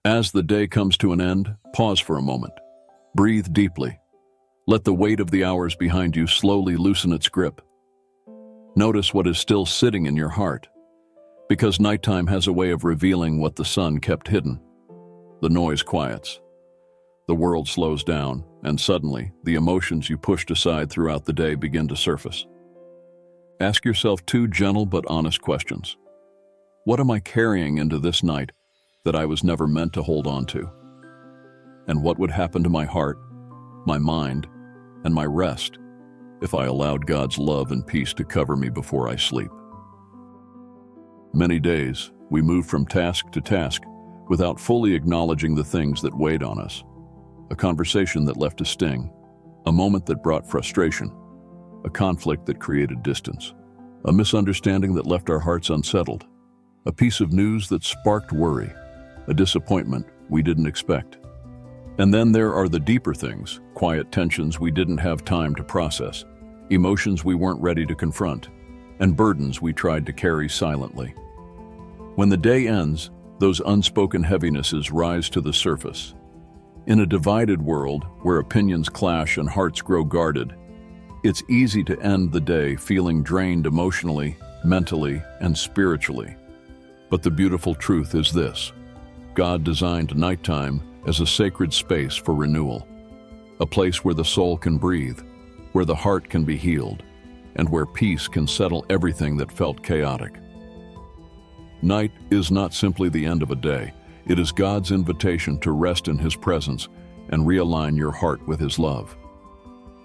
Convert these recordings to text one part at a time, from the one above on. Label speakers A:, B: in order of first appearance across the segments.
A: As the day comes to an end, pause for a moment. Breathe deeply. Let the weight of the hours behind you slowly loosen its grip. Notice what is still sitting in your heart, because nighttime has a way of revealing what the sun kept hidden. The noise quiets. The world slows down, and suddenly, the emotions you pushed aside throughout the day begin to surface. Ask yourself two gentle but honest questions. What am I carrying into this night that I was never meant to hold on to? And what would happen to my heart, my mind, and my rest if I allowed God's love and peace to cover me before I sleep? Many days, we move from task to task without fully acknowledging the things that weighed on us. A conversation that left a sting, a moment that brought frustration, a conflict that created distance, a misunderstanding that left our hearts unsettled, a piece of news that sparked worry, a disappointment we didn't expect. And then there are the deeper things, quiet tensions we didn't have time to process, emotions we weren't ready to confront, and burdens we tried to carry silently. When the day ends, those unspoken heavinesses rise to the surface. In a divided world where opinions clash and hearts grow guarded, it's easy to end the day feeling drained emotionally, mentally, and spiritually. But the beautiful truth is this: God designed nighttime as a sacred space for renewal, a place where the soul can breathe, where the heart can be healed, and where peace can settle everything that felt chaotic. Night is not simply the end of a day. It is God's invitation to rest in His presence and realign your heart with His love.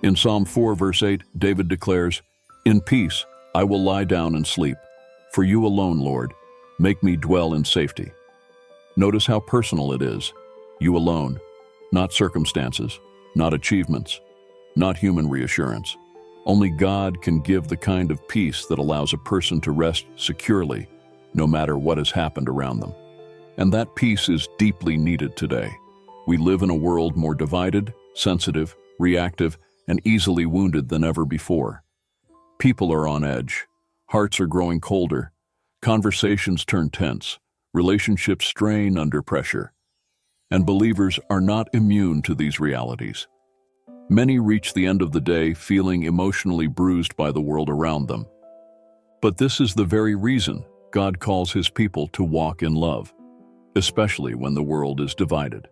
A: In Psalm 4, verse 8, David declares, "In peace I will lie down and sleep. For you alone, Lord, make me dwell in safety." Notice how personal it is. You alone, not circumstances, not achievements, not human reassurance. Only God can give the kind of peace that allows a person to rest securely, no matter what has happened around them. And that peace is deeply needed today. We live in a world more divided, sensitive, reactive, and easily wounded than ever before. People are on edge. Hearts are growing colder. Conversations turn tense. Relationships strain under pressure. And believers are not immune to these realities. Many reach the end of the day feeling emotionally bruised by the world around them. But this is the very reason God calls His people to walk in love, especially when the world is divided.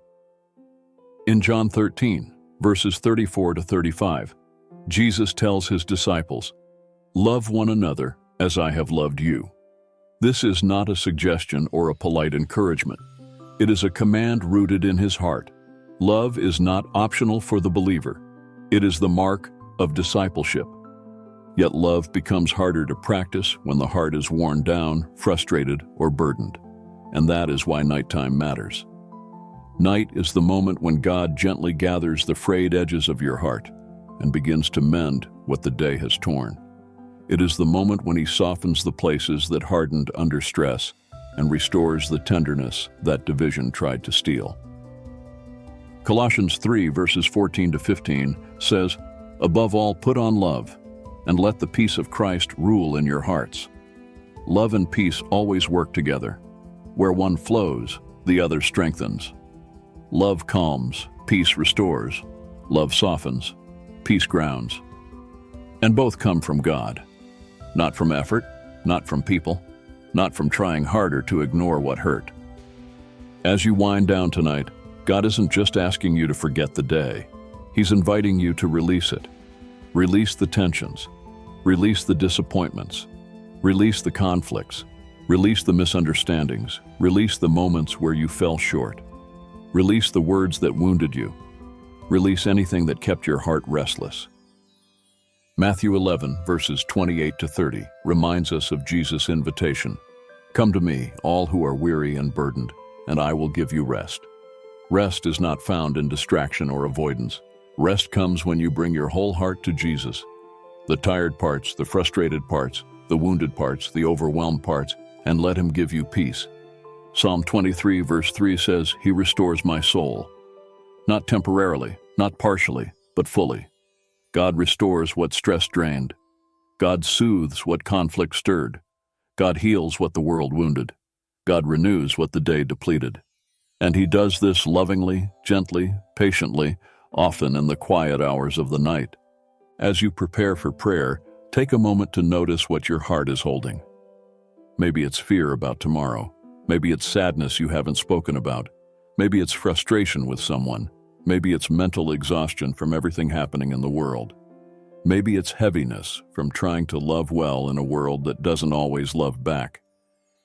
A: In John 13, verses 34 to 35, Jesus tells His disciples, "Love one another as I have loved you." This is not a suggestion or a polite encouragement. It is a command rooted in His heart. Love is not optional for the believer. It is the mark of discipleship. Yet love becomes harder to practice when the heart is worn down, frustrated, or burdened. And that is why nighttime matters. Night is the moment when God gently gathers the frayed edges of your heart and begins to mend what the day has torn. It is the moment when He softens the places that hardened under stress and restores the tenderness that division tried to steal. Colossians 3, verses 14 to 15 says, "Above all, put on love, and let the peace of Christ rule in your hearts." Love and peace always work together. Where one flows, the other strengthens. Love calms, peace restores. Love softens, peace grounds. And both come from God. Not from effort, not from people, not from trying harder to ignore what hurt. As you wind down tonight, God isn't just asking you to forget the day. He's inviting you to release it. Release the tensions. Release the disappointments. Release the conflicts. Release the misunderstandings. Release the moments where you fell short. Release the words that wounded you. Release anything that kept your heart restless. Matthew 11, verses 28 to 30, reminds us of Jesus' invitation. "Come to me, all who are weary and burdened, and I will give you rest." Rest is not found in distraction or avoidance. Rest comes when you bring your whole heart to Jesus. The tired parts, the frustrated parts, the wounded parts, the overwhelmed parts, and let Him give you peace. Psalm 23, verse 3 says, "He restores my soul." Not temporarily, not partially, but fully. God restores what stress drained. God soothes what conflict stirred. God heals what the world wounded. God renews what the day depleted. And he does this lovingly, gently, patiently, often in the quiet hours of the night. As you prepare for prayer, take a moment to notice what your heart is holding. Maybe it's fear about tomorrow. Maybe it's sadness you haven't spoken about. Maybe it's frustration with someone. Maybe it's mental exhaustion from everything happening in the world. Maybe it's heaviness from trying to love well in a world that doesn't always love back.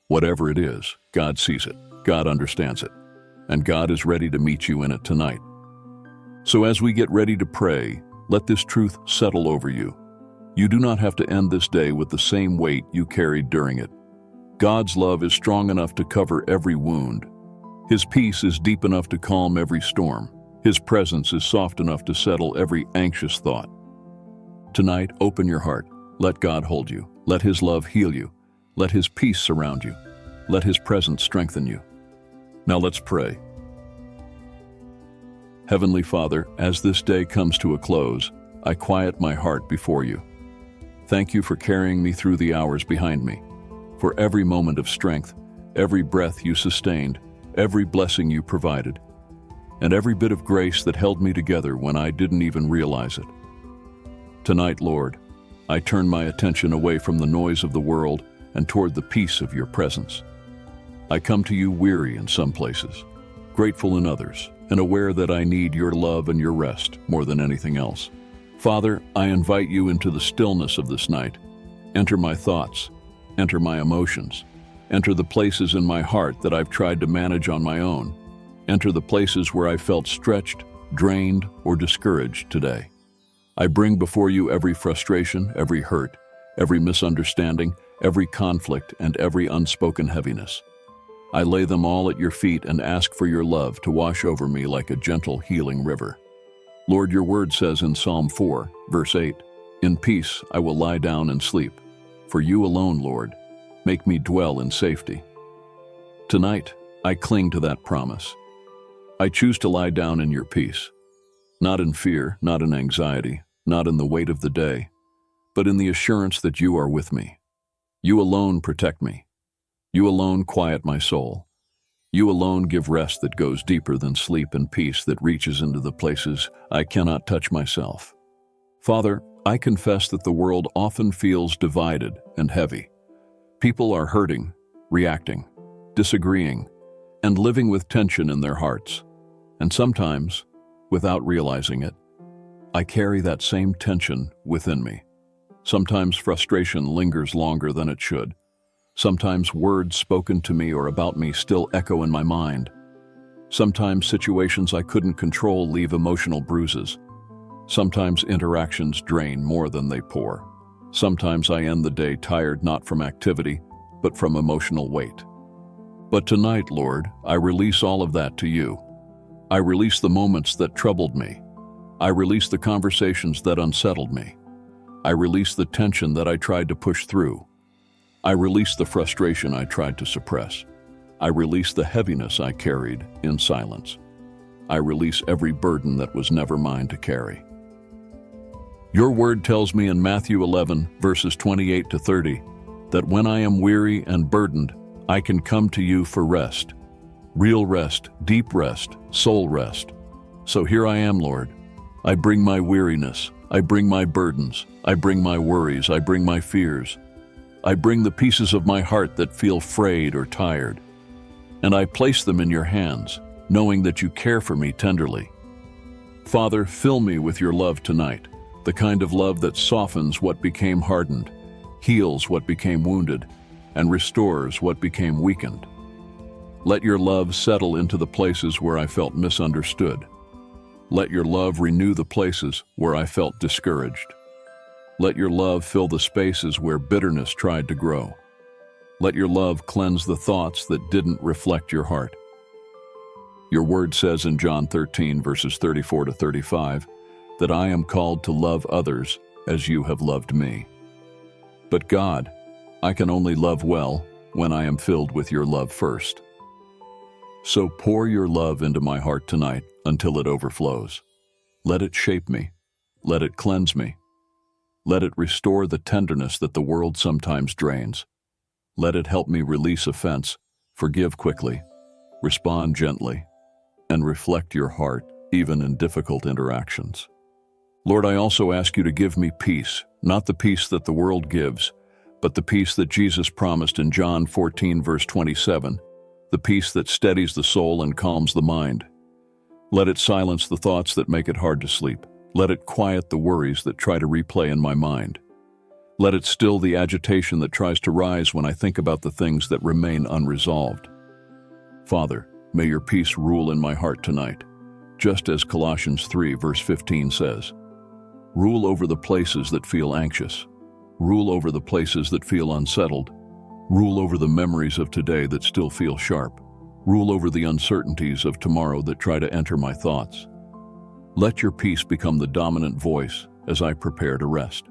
A: Whatever it is, God sees it, God understands it, and God is ready to meet you in it tonight. So as we get ready to pray, let this truth settle over you. You do not have to end this day with the same weight you carried during it. God's love is strong enough to cover every wound. His peace is deep enough to calm every storm. His presence is soft enough to settle every anxious thought. Tonight, open your heart. Let God hold you. Let His love heal you. Let His peace surround you. Let His presence strengthen you. Now let's pray. Heavenly Father, as this day comes to a close, I quiet my heart before you. Thank you for carrying me through the hours behind me, for every moment of strength, every breath you sustained, every blessing you provided, and every bit of grace that held me together when I didn't even realize it. Tonight, Lord, I turn my attention away from the noise of the world and toward the peace of your presence. I come to you weary in some places, grateful in others, and aware that I need your love and your rest more than anything else. Father, I invite you into the stillness of this night. Enter my thoughts, enter my emotions, enter the places in my heart that I've tried to manage on my own. Enter the places where I felt stretched, drained, or discouraged today. I bring before you every frustration, every hurt, every misunderstanding, every conflict, and every unspoken heaviness. I lay them all at your feet and ask for your love to wash over me like a gentle, healing river. Lord, your word says in Psalm 4, verse 8, "In peace I will lie down and sleep. For you alone, Lord, make me dwell in safety." Tonight, I cling to that promise. I choose to lie down in your peace, not in fear, not in anxiety, not in the weight of the day, but in the assurance that you are with me. You alone protect me. You alone quiet my soul. You alone give rest that goes deeper than sleep and peace that reaches into the places I cannot touch myself. Father, I confess that the world often feels divided and heavy. People are hurting, reacting, disagreeing, and living with tension in their hearts. And sometimes, without realizing it, I carry that same tension within me. Sometimes frustration lingers longer than it should. Sometimes words spoken to me or about me still echo in my mind. Sometimes situations I couldn't control leave emotional bruises. Sometimes interactions drain more than they pour. Sometimes I end the day tired not from activity, but from emotional weight. But tonight, Lord, I release all of that to you. I release the moments that troubled me. I release the conversations that unsettled me. I release the tension that I tried to push through. I release the frustration I tried to suppress. I release the heaviness I carried in silence. I release every burden that was never mine to carry. Your word tells me in Matthew 11, verses 28 to 30, that when I am weary and burdened, I can come to you for rest. Real rest, deep rest, soul rest. So here I am, Lord. I bring my weariness. I bring my burdens. I bring my worries. I bring my fears. I bring the pieces of my heart that feel frayed or tired. And I place them in your hands, knowing that you care for me tenderly. Father, fill me with your love tonight, the kind of love that softens what became hardened, heals what became wounded, and restores what became weakened. Let your love settle into the places where I felt misunderstood. Let your love renew the places where I felt discouraged. Let your love fill the spaces where bitterness tried to grow. Let your love cleanse the thoughts that didn't reflect your heart. Your word says in John 13, verses 34 to 35, that I am called to love others as you have loved me. But God, I can only love well when I am filled with your love first. So pour your love into my heart tonight until it overflows. Let it shape me. Let it cleanse me. Let it restore the tenderness that the world sometimes drains. Let it help me release offense, forgive quickly, respond gently, and reflect your heart, even in difficult interactions. Lord, I also ask you to give me peace, not the peace that the world gives, but the peace that Jesus promised in John 14, verse 27, the peace that steadies the soul and calms the mind. Let it silence the thoughts that make it hard to sleep. Let it quiet the worries that try to replay in my mind. Let it still the agitation that tries to rise when I think about the things that remain unresolved. Father, may your peace rule in my heart tonight, just as Colossians 3, verse 15 says. Rule over the places that feel anxious. Rule over the places that feel unsettled. Rule over the memories of today that still feel sharp. Rule over the uncertainties of tomorrow that try to enter my thoughts. Let your peace become the dominant voice as I prepare to rest.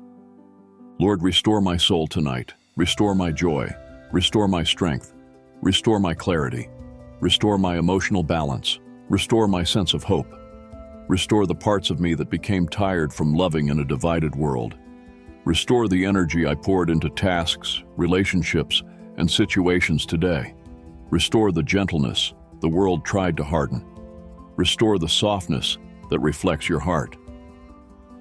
A: Lord, restore my soul tonight. Restore my joy. Restore my strength. Restore my clarity. Restore my emotional balance. Restore my sense of hope. Restore the parts of me that became tired from loving in a divided world. Restore the energy I poured into tasks, relationships, and situations today. Restore the gentleness the world tried to harden. Restore the softness that reflects your heart.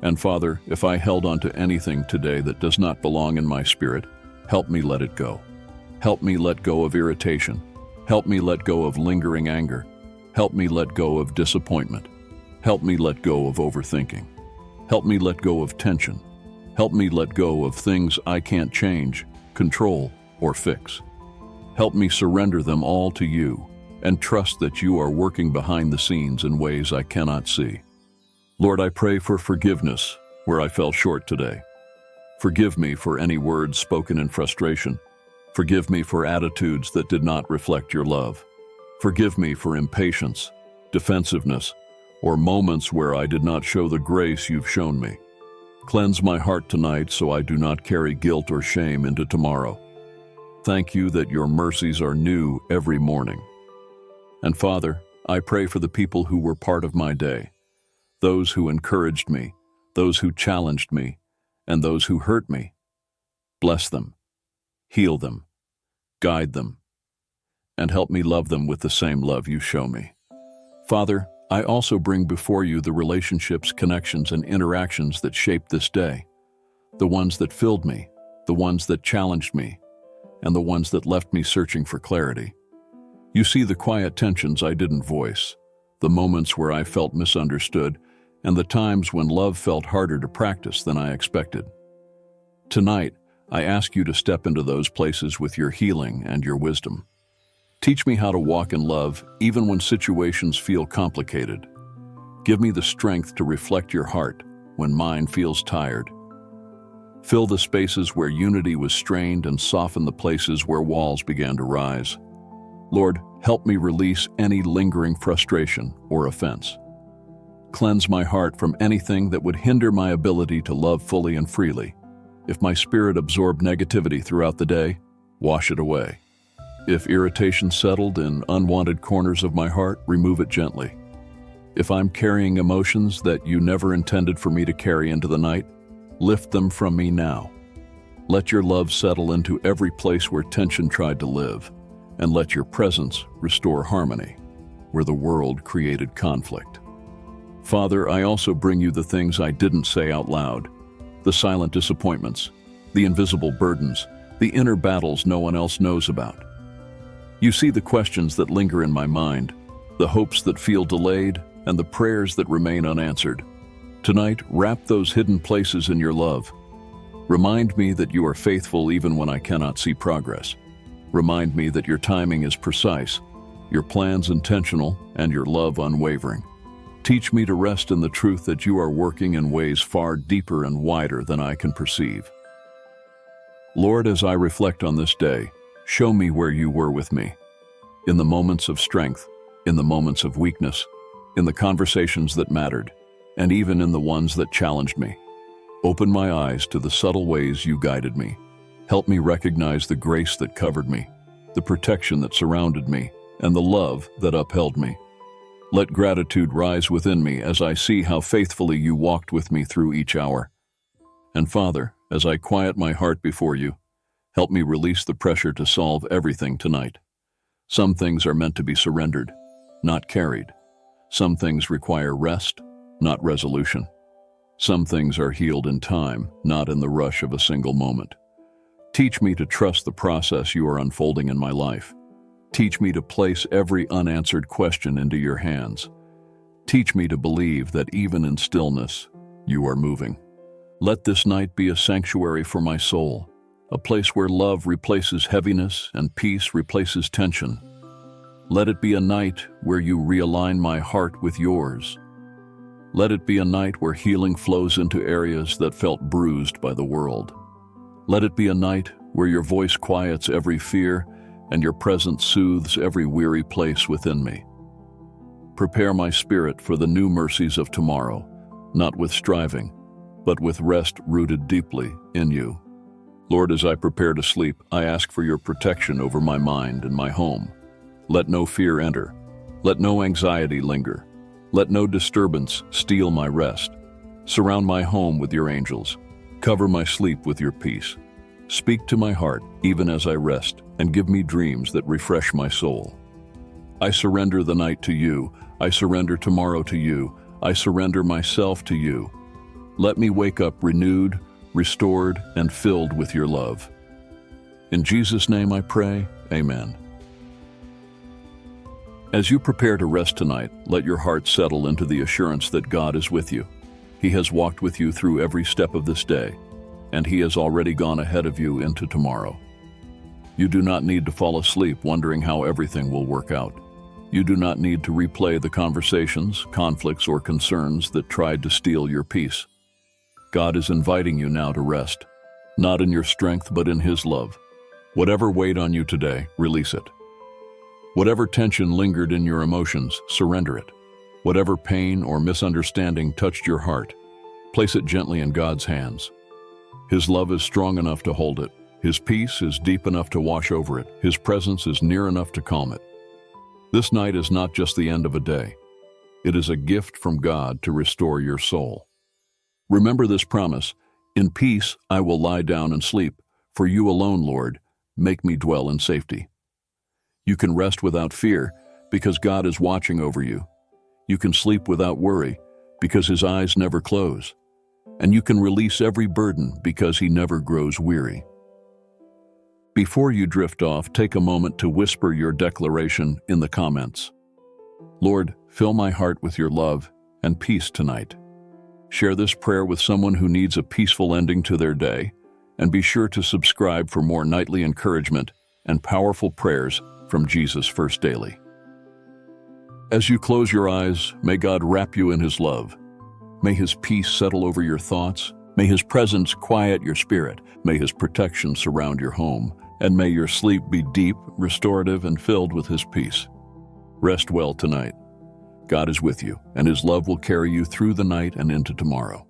A: And Father, if I held on to anything today that does not belong in my spirit, help me let it go. Help me let go of irritation. Help me let go of lingering anger. Help me let go of disappointment. Help me let go of overthinking. Help me let go of tension. Help me let go of things I can't change, control, or fix. Help me surrender them all to you and trust that you are working behind the scenes in ways I cannot see. Lord, I pray for forgiveness where I fell short today. Forgive me for any words spoken in frustration. Forgive me for attitudes that did not reflect your love. Forgive me for impatience, defensiveness, or moments where I did not show the grace you've shown me. Cleanse my heart tonight so I do not carry guilt or shame into tomorrow. Thank you that your mercies are new every morning. And Father, I pray for the people who were part of my day, those who encouraged me, those who challenged me, and those who hurt me. Bless them, heal them, guide them, and help me love them with the same love you show me. Father, I also bring before you the relationships, connections, and interactions that shaped this day, the ones that filled me, the ones that challenged me, and the ones that left me searching for clarity. You see the quiet tensions I didn't voice, the moments where I felt misunderstood, and the times when love felt harder to practice than I expected. Tonight, I ask you to step into those places with your healing and your wisdom. Teach me how to walk in love even when situations feel complicated. Give me the strength to reflect your heart when mine feels tired. Fill the spaces where unity was strained and soften the places where walls began to rise. Lord, help me release any lingering frustration or offense. Cleanse my heart from anything that would hinder my ability to love fully and freely. If my spirit absorbed negativity throughout the day, wash it away. If irritation settled in unwanted corners of my heart, remove it gently. If I'm carrying emotions that you never intended for me to carry into the night, lift them from me now. Let your love settle into every place where tension tried to live, and let your presence restore harmony where the world created conflict. Father, I also bring you the things I didn't say out loud, the silent disappointments, the invisible burdens, the inner battles no one else knows about. You see the questions that linger in my mind, the hopes that feel delayed, and the prayers that remain unanswered. Tonight, wrap those hidden places in your love. Remind me that you are faithful even when I cannot see progress. Remind me that your timing is precise, your plans intentional, and your love unwavering. Teach me to rest in the truth that you are working in ways far deeper and wider than I can perceive. Lord, as I reflect on this day, show me where you were with me, in the moments of strength, in the moments of weakness, in the conversations that mattered, and even in the ones that challenged me. Open my eyes to the subtle ways you guided me. Help me recognize the grace that covered me, the protection that surrounded me, and the love that upheld me. Let gratitude rise within me as I see how faithfully you walked with me through each hour. And Father, as I quiet my heart before you, help me release the pressure to solve everything tonight. Some things are meant to be surrendered, not carried. Some things require rest, not resolution. Some things are healed in time, not in the rush of a single moment. Teach me to trust the process you are unfolding in my life. Teach me to place every unanswered question into your hands. Teach me to believe that even in stillness, you are moving. Let this night be a sanctuary for my soul, a place where love replaces heaviness and peace replaces tension. Let it be a night where you realign my heart with yours. Let it be a night where healing flows into areas that felt bruised by the world. Let it be a night where your voice quiets every fear and your presence soothes every weary place within me. Prepare my spirit for the new mercies of tomorrow, not with striving, but with rest rooted deeply in you. Lord, as I prepare to sleep, I ask for your protection over my mind and my home. Let no fear enter. Let no anxiety linger. Let no disturbance steal my rest. Surround my home with your angels. Cover my sleep with your peace. Speak to my heart even as I rest, and give me dreams that refresh my soul. I surrender the night to you. I surrender tomorrow to you. I surrender myself to you. Let me wake up renewed, restored, and filled with your love. In Jesus' name I pray, amen. As you prepare to rest tonight, let your heart settle into the assurance that God is with you. He has walked with you through every step of this day, and He has already gone ahead of you into tomorrow. You do not need to fall asleep wondering how everything will work out. You do not need to replay the conversations, conflicts, or concerns that tried to steal your peace. God is inviting you now to rest, not in your strength but in His love. Whatever weighed on you today, release it. Whatever tension lingered in your emotions, surrender it. Whatever pain or misunderstanding touched your heart, place it gently in God's hands. His love is strong enough to hold it. His peace is deep enough to wash over it. His presence is near enough to calm it. This night is not just the end of a day. It is a gift from God to restore your soul. Remember this promise: in peace I will lie down and sleep, for you alone, Lord, make me dwell in safety. You can rest without fear because God is watching over you. You can sleep without worry because His eyes never close. And you can release every burden because He never grows weary. Before you drift off, take a moment to whisper your declaration in the comments. Lord, fill my heart with your love and peace tonight. Share this prayer with someone who needs a peaceful ending to their day, and be sure to subscribe for more nightly encouragement and powerful prayers from Jesus First Daily. As you close your eyes, may God wrap you in His love. May His peace settle over your thoughts. May His presence quiet your spirit. May His protection surround your home. And may your sleep be deep, restorative, and filled with His peace. Rest well tonight. God is with you, and His love will carry you through the night and into tomorrow.